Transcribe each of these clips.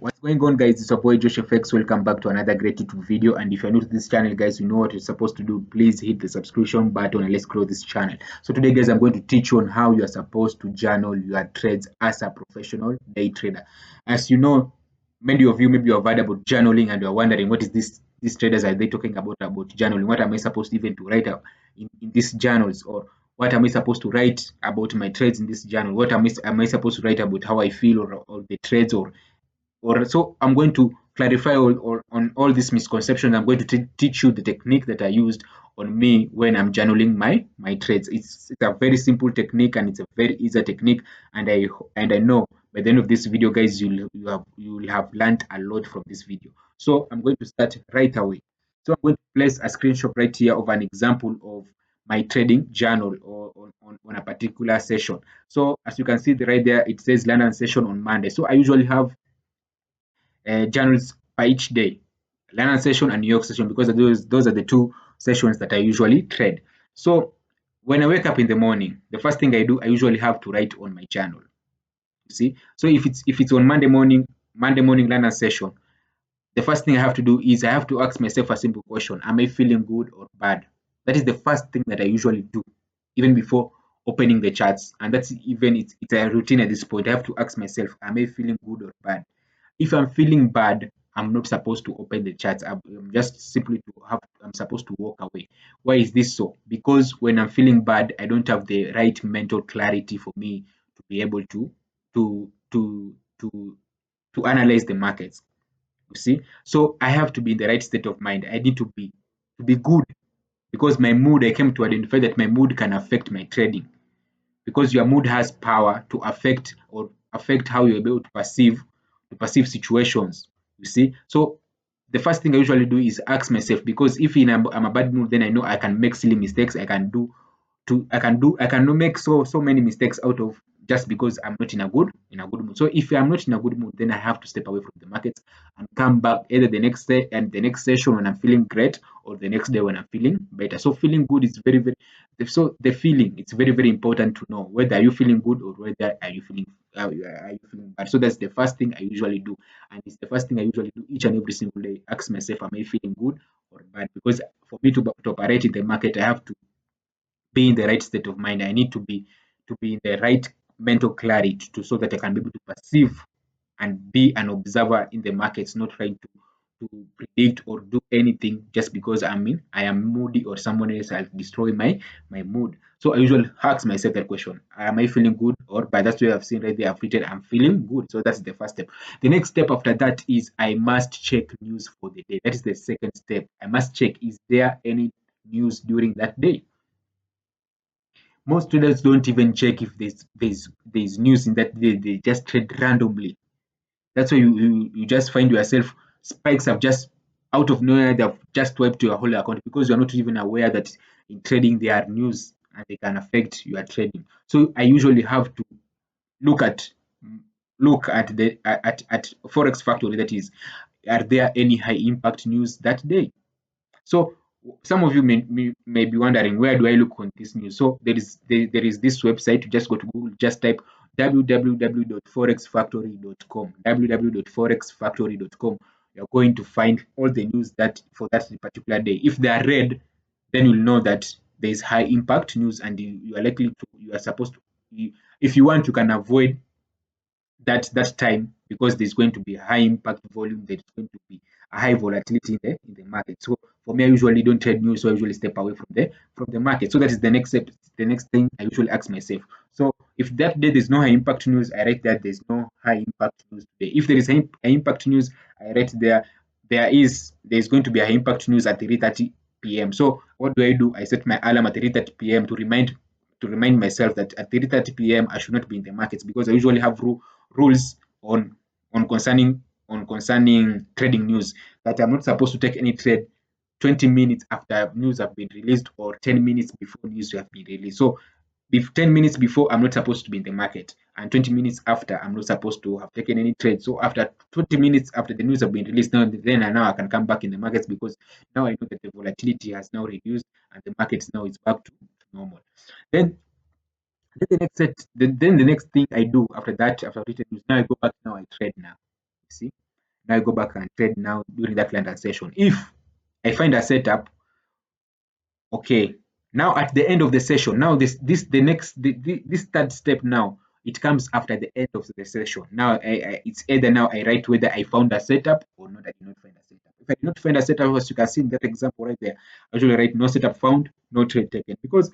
What's going on, guys? It's your boy Josh FX. Welcome back to another great YouTube video. And if you're new to this channel, guys, you know what you're supposed to do. Please hit the subscription button and let's grow this channel. So today, guys, I'm going to teach you on how you are supposed to journal your trades as a professional day trader. As you know, many of you maybe have heard about journaling and you're wondering what is this? These traders are they talking about journaling? What am I supposed even to write up in these journals, or what am I supposed to write about my trades in this journal? What am I supposed to write about how I feel, or the trades, or so I'm going to clarify on all these misconceptions. I'm going to teach you the technique that I used on me when I'm journaling my trades. It's a very simple technique and it's a very easy technique, and I know by the end of this video, guys, you will have learned a lot from this video. So I'm going to start right away. So I'm going to place a screenshot right here of an example of my trading journal, or on a particular session. So as you can see right there, it says London session on Monday. So I usually have journals per each day, London session and New York session, because those are the two sessions that I usually trade. So when I wake up in the morning, the first thing I do, I usually have to write on my journal. You see, so if it's on Monday morning London session, the first thing I have to do is I have to ask myself a simple question: Am I feeling good or bad? That is the first thing that I usually do, even before opening the charts, and that's even it's a routine at this point. I have to ask myself: Am I feeling good or bad? If I'm feeling bad, I'm not supposed to open the charts. I'm just simply I'm supposed to walk away. Why is this so? Because when I'm feeling bad, I don't have the right mental clarity for me to be able to to to to analyze the markets. You see, so I have to be in the right state of mind. I need to be good, because my mood. I came to identify that my mood can affect my trading, because your mood has power to affect how you're able to perceive situations. You see, so the first thing I usually do is ask myself, because if I'm a bad mood, then I know I can make silly mistakes. I can make so many mistakes out of, just because I'm not in a good mood. So if I'm not in a good mood, then I have to step away from the markets and come back either the next day and the next session when I'm feeling great, or the next day when I'm feeling better. So feeling good is very very, so the feeling, it's very very important to know whether are you feeling good or whether are you feeling bad. So that's the first thing I usually do, and it's the first thing I usually do each and every single day. Ask myself, am I feeling good or bad? Because for me to operate in the market, I have to be in the right state of mind. I need to be in the right mental clarity, so that I can be able to perceive and be an observer in the markets, not trying to predict or do anything just because I am moody, or someone else will destroy my mood. So I usually ask myself that question: Am I feeling good or bad? That's why I've seen right there. I've written I'm feeling good. So that's the first step. The next step after that is I must check news for the day. That is the second step. I must check, is there any news during that day? Most traders don't even check if there's news in that day. They just trade randomly. That's why you just find yourself, spikes have just, out of nowhere, they've just wiped your whole account, because you're not even aware that in trading there are news and they can affect your trading. So I usually have to look at look at Forex Factory, that is, are there any high impact news that day? So some of you may be wondering, where do I look on this news? So there is this website. You just go to Google, just type www.forexfactory.com, www.forexfactory.com. You're going to find all the news that for that particular day. If they are red, then you'll know that there is high impact news, and you are supposed to, if you want, you can avoid that time, because there's going to be a high impact volume, there's going to be a high volatility in the market. So for me, I usually don't trade news, so I usually step away from the market. So that is the next step. The next thing I usually ask myself. So if that day there's no high impact news, I write that there's no high impact news today. If there is high impact news, I write there's going to be a high impact news at 3:30 p.m. So what do? I set my alarm at 3:30 p.m. to remind myself that at 3:30 p.m. I should not be in the markets, because I usually have rules on concerning trading news, that I'm not supposed to take any trade 20 minutes after news have been released, or 10 minutes before news have been released. So if 10 minutes before, I'm not supposed to be in the market, and 20 minutes after, I'm not supposed to have taken any trade. So after 20 minutes after the news have been released, now I can come back in the markets, because now I know that the volatility has now reduced and the markets now is back to normal. Then then the next thing I do after that, after written news, now I go back, now I trade now. You see? Now I go back and trade now during that London session. If I find a setup, okay, now at the end of the session, now this third step now, it comes after the end of the session. Now it's either now I write whether I found a setup or not. I did not find a setup. If I did not find a setup, as you can see in that example right there, I usually write no setup found, no trade taken. Because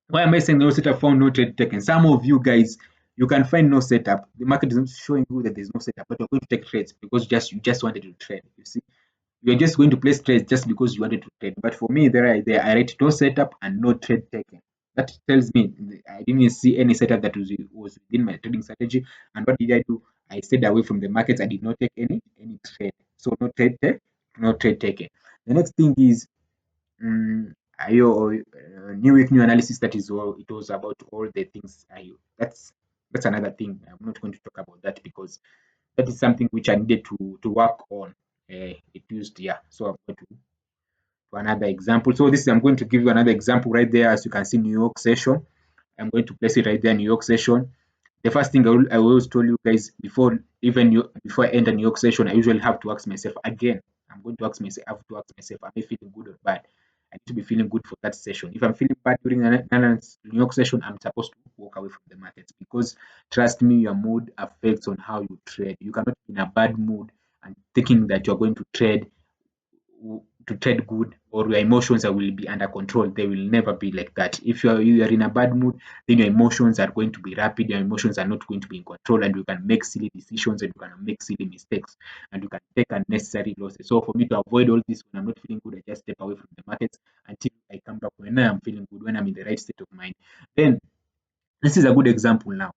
why am I saying no setup found, no trade taken? Some of you guys, you can find no setup. The market is not showing you that there's no setup, but you're going to take trades because you just wanted to trade. You see, you're just going to place trades just because you wanted to trade. But for me, I write no setup and no trade taken. That tells me I didn't see any setup that was within my trading strategy. And what did I do? I stayed away from the markets. I did not take any trade. So no trade taken. The next thing is new week, new analysis. That is all. It was about all the things. That's another thing. I'm not going to talk about that because that is something which I needed to work on. It used, yeah. So I'm going to another example. So this I'm going to give you another example right there. As you can see, New York session. I'm going to place it right there, New York session. The first thing I always told you guys before I enter New York session, I usually have to ask myself again. I'm going to ask myself, I have to ask myself, am I feeling good or bad? I need to be feeling good for that session. If I'm feeling bad during an New York session, I'm supposed to walk away from the markets because trust me, your mood affects on how you trade. You cannot be in a bad mood and thinking that you're going to trade good, or your emotions will be under control. They will never be like that. If you are in a bad mood, then your emotions are going to be rapid. Your emotions are not going to be in control, and you can make silly decisions, and you can make silly mistakes, and you can take unnecessary losses. So for me to avoid all this, when I'm not feeling good, I just step away from the markets until I come back when I am feeling good, when I'm in the right state of mind. Then this is a good example now.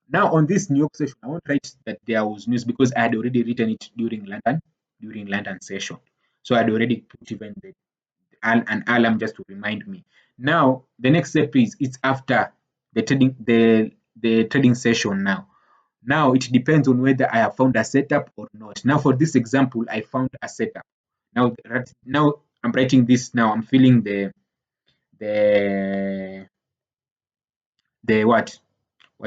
Now on this New York session, I won't write that there was news because I had already written it during London session. So I had already put even an alarm just to remind me. Now the next step is it's after the trading session now. Now it depends on whether I have found a setup or not. Now for this example, I found a setup. Now I'm writing this now. I'm feeling the the what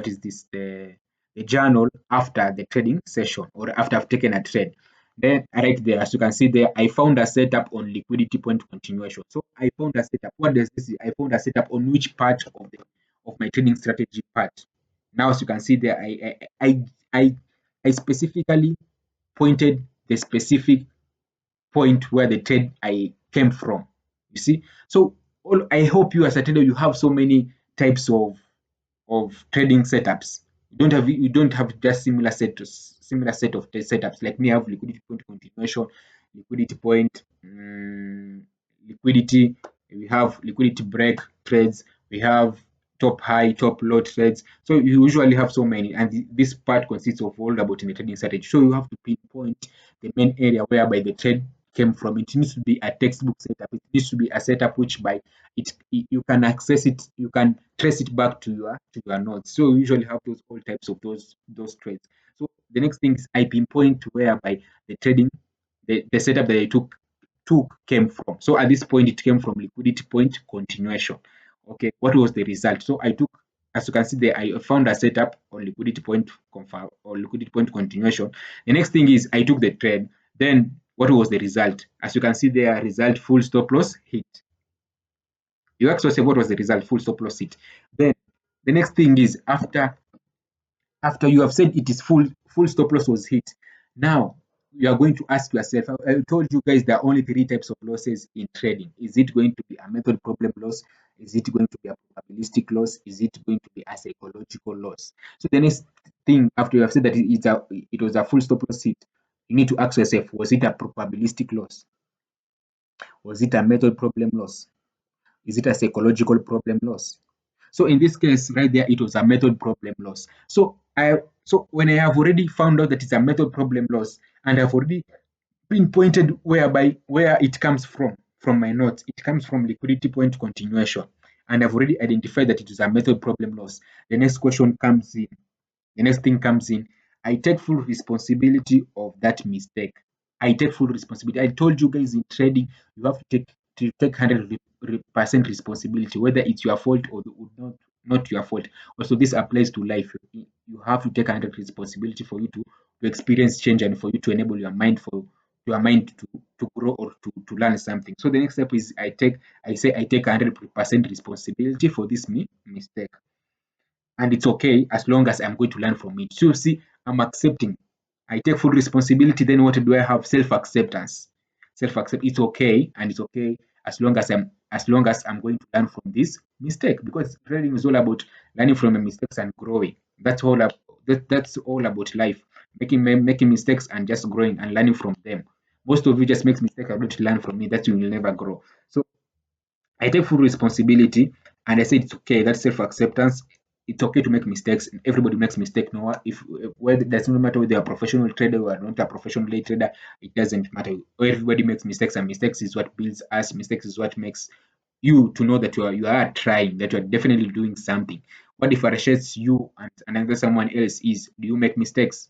is this, the journal after the trading session or after I've taken a trade. Then right there, as you can see there, I found a setup on liquidity point continuation. So I found a setup. What does this mean? I found a setup on which part of my trading strategy part. Now as you can see there, I specifically pointed the specific point where the trade I came from. You see, so I hope you as a trader you have so many types of trading setups. You don't have just similar set of setups. Like me, I have liquidity point continuation, liquidity point, liquidity. We have liquidity break trades. We have top high, top low trades. So you usually have so many, and this part consists of all about in the trading strategy. So you have to pinpoint the main area whereby the trade came from. It needs to be a textbook setup. It needs to be a setup which by you can access it, you can trace it back to your notes. So we usually have those all types of those trades. So the next thing is I pinpoint whereby the setup that I took came from. So at this point it came from liquidity point continuation. Okay, what was the result? So I took, as you can see there, I found a setup on liquidity point confirm or liquidity point continuation. The next thing is I took the trade. Then what was the result? As you can see there, result full stop loss hit. You ask yourself what was the result, full stop loss hit. Then the next thing is after you have said it is full stop loss was hit. Now you are going to ask yourself, I told you guys there are only three types of losses in trading. Is it going to be a method problem loss? Is it going to be a probabilistic loss? Is it going to be a psychological loss? So the next thing after you have said that it was a full stop loss hit, you need to ask yourself, was it a probabilistic loss? Was it a method problem loss? Is it a psychological problem loss? So in this case, right there, it was a method problem loss. So when I have already found out that it's a method problem loss, and I've already pinpointed where it comes from my notes, it comes from liquidity point continuation, and I've already identified that it is a method problem loss. The next question comes in. The next thing comes in. I take full responsibility of that mistake. I take full responsibility. I told you guys in trading, you have to take 100% responsibility, whether it's your fault or not your fault. Also, this applies to life. You have to take 100% responsibility for you to to experience change and for you to enable your mind to grow or to learn something. So the next step is I take 100% responsibility for this mistake, and it's okay as long as I'm going to learn from it. So see, I'm accepting. I take full responsibility. Then what do I have? Self acceptance. Self accept. It's okay, and it's okay as long as I'm going to learn from this mistake, because trading is all about learning from your mistakes and growing. That's all about life. Making mistakes and just growing and learning from them. Most of you just make mistakes and don't learn from it. That you will never grow. So I take full responsibility, and I said it's okay. That's self acceptance. It's okay to make mistakes. Everybody makes mistakes. No, if whether it doesn't matter whether you're a professional trader or not a professional trader, it doesn't matter. Everybody makes mistakes, and mistakes is what builds us. Mistakes is what makes you to know that you are trying, that you are definitely doing something. What differentiates you and another someone else is, do you make mistakes?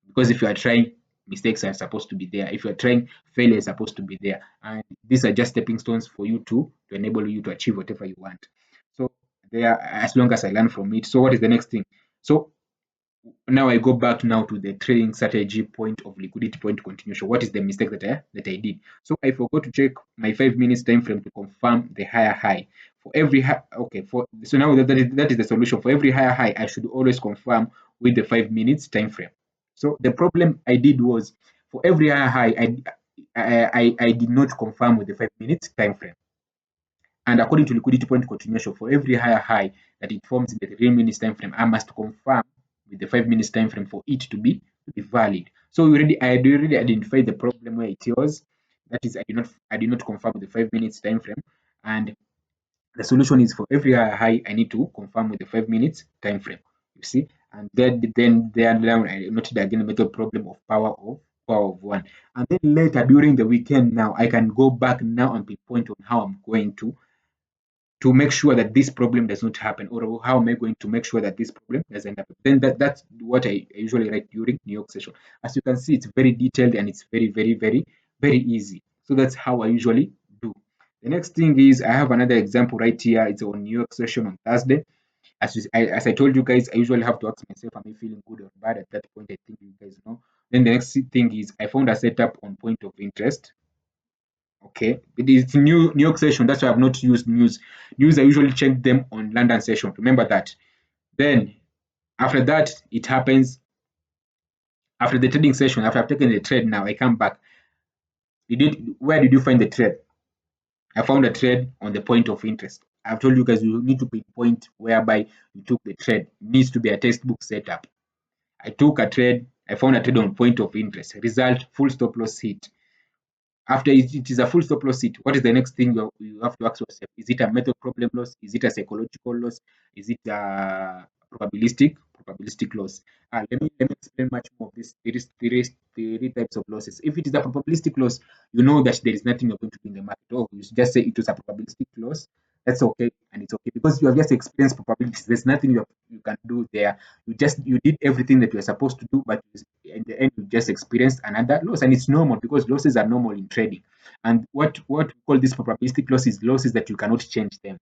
Because if you are trying, mistakes are supposed to be there. If you're trying, failure is supposed to be there, and these are just stepping stones for you to enable you to achieve whatever you want. So there, as long as I learn from it. So what is the next thing? So now I go back now to the trading strategy point of liquidity point continuation. What is the mistake that I did? So I forgot to check my 5 minutes time frame to confirm the higher high. For every high, okay, for so now that is the solution. For every higher high, I should always confirm with the 5 minutes time frame. So the problem I did was, for every higher high, I did not confirm with the 5 minutes time frame. And according to liquidity point continuation, for every higher high that it forms in the 3 minutes time frame, I must confirm with the 5 minutes time frame for it to be valid. So I had already identified the problem where it was. That is, I did not confirm with the 5 minutes time frame, and the solution is, for every high I need to confirm with the 5 minutes time frame. You see, and then there down I noted again the method problem of power of 1. And then later during the weekend, now I can go back now and pinpoint on how I'm going to make sure that this problem does not happen, or how am I going to make sure that this problem doesn't happen. Then that's what I usually write during New York session. As you can see, it's very detailed and it's very, very, very, very easy. So that's how I usually do. The next thing is, I have another example right here. It's on New York session on Thursday. As I told you guys, I usually have to ask myself, am I feeling good or bad at that point? I think you guys know. Then the next thing is, I found a setup on point of interest. Okay, it is New York session. That's why I've not used news. News, I usually check them on London session. Remember that. Then after that, it happens after the trading session. After I've taken the trade, now I come back. Where did you find the trade? I found a trade on the point of interest. I've told you guys, you need to pinpoint whereby you took the trade. It needs to be a textbook setup. I took a trade. I found a trade on point of interest. Result: full stop loss hit. After it is a full stop loss hit, what is the next thing you have to ask yourself? Is it a method problem loss? Is it a psychological loss? Is it a probabilistic loss? Let me explain much more of this. There is three types of losses. If it is a probabilistic loss, you know that there is nothing you're going to do in the market. Oh, you should just say it was a probabilistic loss. That's okay, and it's okay because you have just experienced probabilities. There's nothing you can do there. You did everything that you are supposed to do, but in the end you just experienced another loss, and it's normal because losses are normal in trading. And what we call this probabilistic losses that you cannot change them.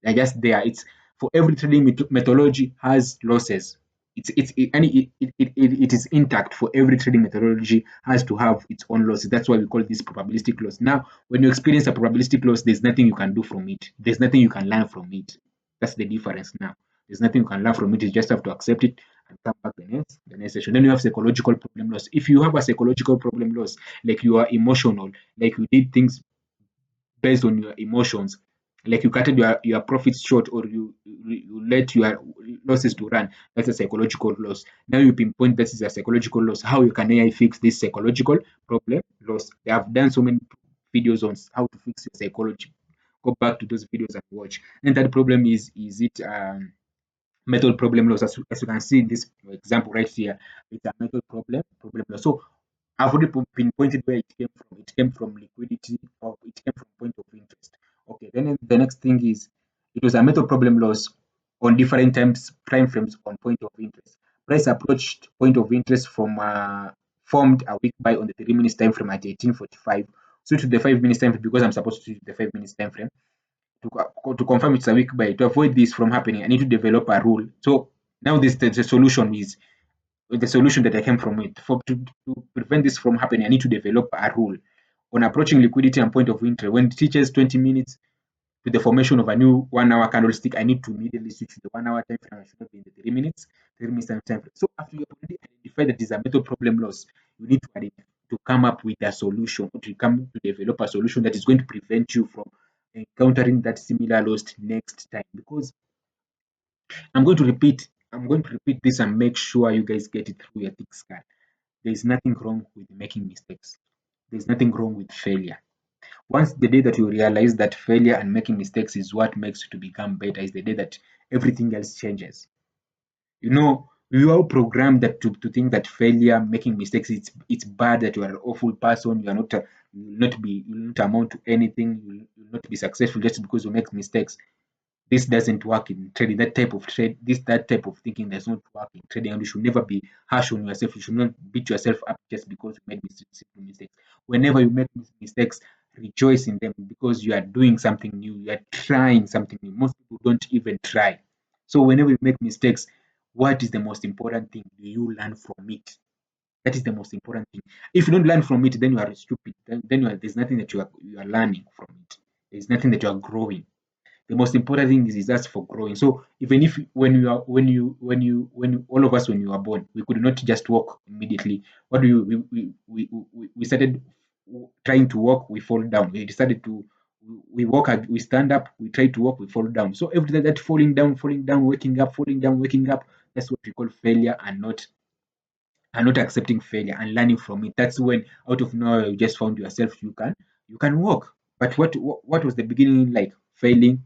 They're just there. It's for every trading methodology has losses. It is intact. For every trading methodology has to have its own losses. That's why we call this probabilistic loss. Now, when you experience a probabilistic loss, there's nothing you can do from it. There's nothing you can learn from it. That's the difference now. There's nothing you can learn from it. You just have to accept it and come back the next session. Then you have psychological problem loss. If you have a psychological problem loss, like you are emotional, like you did things based on your emotions, like you cutted your profits short, or you let your losses to run, that's a psychological loss. Now you pinpoint that is a psychological loss. How you can AI fix this psychological problem loss? They have done so many videos on how to fix your psychology. Go back to those videos and watch. And that problem is it method problem loss? As you can see in this example right here, it's a method problem loss. So I've already pinpointed where it came from. It came from liquidity, or it came from point of interest. Okay, then the next thing is, it was a method problem loss on different time frames on point of interest. Price approached point of interest from formed a week buy on the 3 minutes time frame at 18:45. So to the 5 minutes time frame, because I'm supposed to use the 5 minutes time frame to confirm it's a week buy. To avoid this from happening, I need to develop a rule. So now the solution is, the solution that I came from it. To prevent this from happening, I need to develop a rule on approaching liquidity and point of entry. When it teaches 20 minutes to the formation of a new 1 hour candlestick, I need to immediately switch to the 1 hour time frame. I should not be in the 3 minutes, 3 minutes time frame. So after you have already identified that is a method problem loss, you need to come up with a solution, or to come to develop a solution that is going to prevent you from encountering that similar loss next time. Because I'm going to repeat this and make sure you guys get it through your thick skull. There is nothing wrong with making mistakes. There's nothing wrong with failure. Once the day that you realize that failure and making mistakes is what makes you to become better, is the day that everything else changes. You know, we are programmed that to think that failure, making mistakes, it's bad, that you are an awful person, you are not you will not be, you will not amount to anything, you will not be successful just because you make mistakes. This doesn't work in trading. That type of thinking does not work in trading, and you should never be harsh on yourself. You should not beat yourself up just because you made mistakes. Whenever you make mistakes, rejoice in them, because you are doing something new, you are trying something new. Most people don't even try. So whenever you make mistakes, what is the most important thing? Do you learn from it? That is the most important thing. If you don't learn from it, then you are stupid. Then there's nothing that you are learning from it. There's nothing that you are growing. The most important thing is just for growing. So even if when all of us, when you were born, we could not just walk immediately. What do you we started trying to walk, we fall down. We decided to we walk, we stand up, we try to walk, we fall down. So every time that falling down, waking up, falling down, waking up, that's what we call failure, and not accepting failure and learning from it. That's when out of nowhere you just found yourself, you can walk. But what was the beginning like? Failing.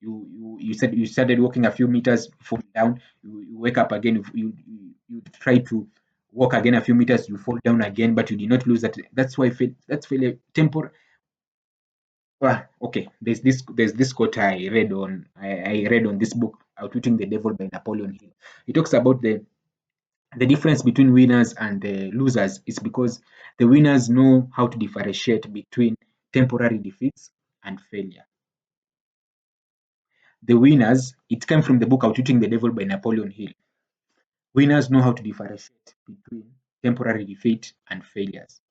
You said you started walking a few meters, fall down, you wake up again, you try to walk again a few meters, you fall down again, but you did not lose that. That's why that's failure. Okay, there's this quote I read on this book, Outwitting the Devil by Napoleon Hill. It talks about the difference between winners and the losers is because the winners know how to differentiate between temporary defeats and failure. The winners, it came from the book Outwitting the Devil by Napoleon Hill. Winners know how to differentiate between temporary defeat and failures.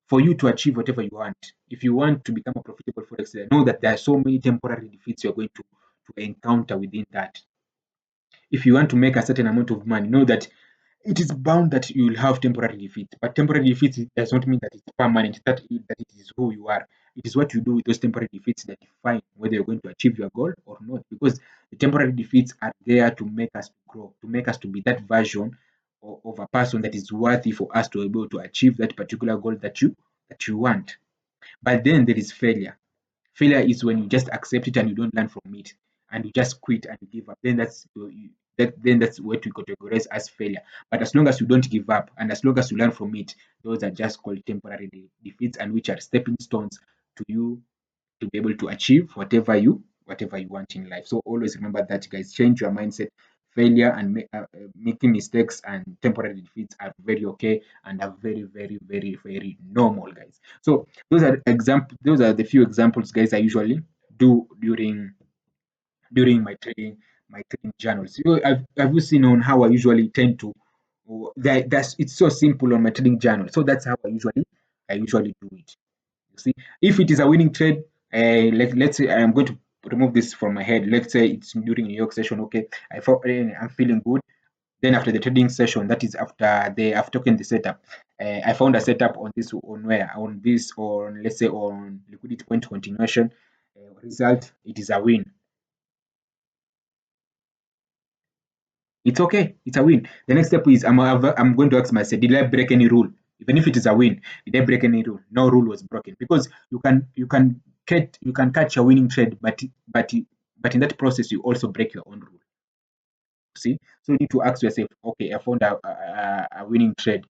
For you to achieve whatever you want, if you want to become a profitable forex trader, know that there are so many temporary defeats you're going to encounter within that. If you want to make a certain amount of money, know that it is bound that you will have temporary defeat. But temporary defeat does not mean that it's permanent, that it is who you are. It is what you do with those temporary defeats that define whether you're going to achieve your goal or not. Because the temporary defeats are there to make us grow, to make us to be that version of a person that is worthy for us to be able to achieve that particular goal that you want. But then there is failure. Failure is when you just accept it and you don't learn from it, and you just quit and you give up. Then that's what we categorize as failure. But as long as you don't give up and as long as you learn from it, those are just called temporary defeats, and which are stepping stones to you to be able to achieve whatever you want in life. So always remember that, guys. Change your mindset. Failure and making mistakes and temporary defeats are very okay and are very, very, very, very normal, guys. So those are the few examples, guys, I usually do during my trading journals. Have you seen on how I usually tend to that's it's so simple on my trading journal. So that's how I usually do it. You see, if it is a winning trade, let's say I'm going to remove this from my head. Let's say it's during New York session. Okay, I'm feeling good. Then after the trading session, that is after I've taken the setup. I found a setup on this on where on this on let's say on liquidity point continuation. Result, it is a win. It's okay. It's a win. The next step is I'm going to ask myself, did I break any rule? Even if it is a win, did I break any rule? No rule was broken, because you can catch a winning trade, but in that process you also break your own rule. See, so you need to ask yourself, okay, I found a winning trade.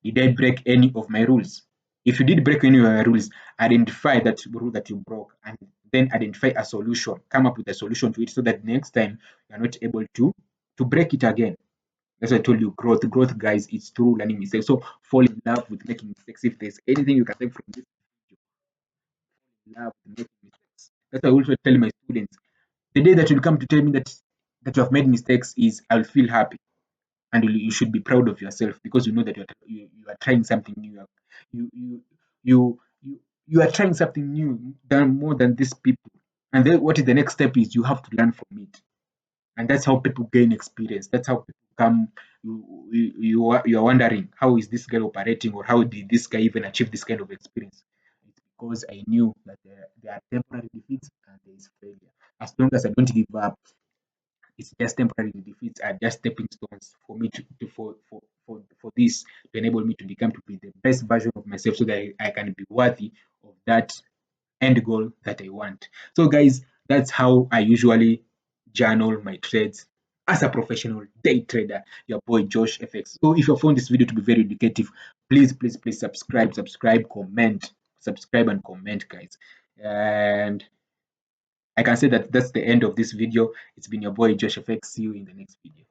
Did I break any of my rules? If you did break any of your rules, identify that rule that you broke, and then identify a solution. Come up with a solution to it, so that next time you are not able to break it again. That's why I told you, growth, guys, it's through learning mistakes. So fall in love with making mistakes. If there's anything you can take from this video, fall in love with making mistakes. That's why I also tell my students, the day that you'll come to tell me that you have made mistakes is I'll feel happy. and you should be proud of yourself because you know that you are trying something new. You you you you you are trying something new than more than these people. And then what is the next step is you have to learn from it, and that's how people gain experience. That's how people come. You are wondering how is this guy operating, or how did this guy even achieve this kind of experience? It's because I knew that there are temporary defeats and there is failure. As long as I don't give up, it's just temporary defeats are just stepping stones for me for this to enable me to become to be the best version of myself so that I can be worthy of that end goal that I want. So, guys, that's how I usually journal my trades as a professional day trader. Your boy Josh FX. So, if you found this video to be very educative, please subscribe and comment, guys. And I can say that that's the end of this video. It's been your boy Josh FX. See you in the next video.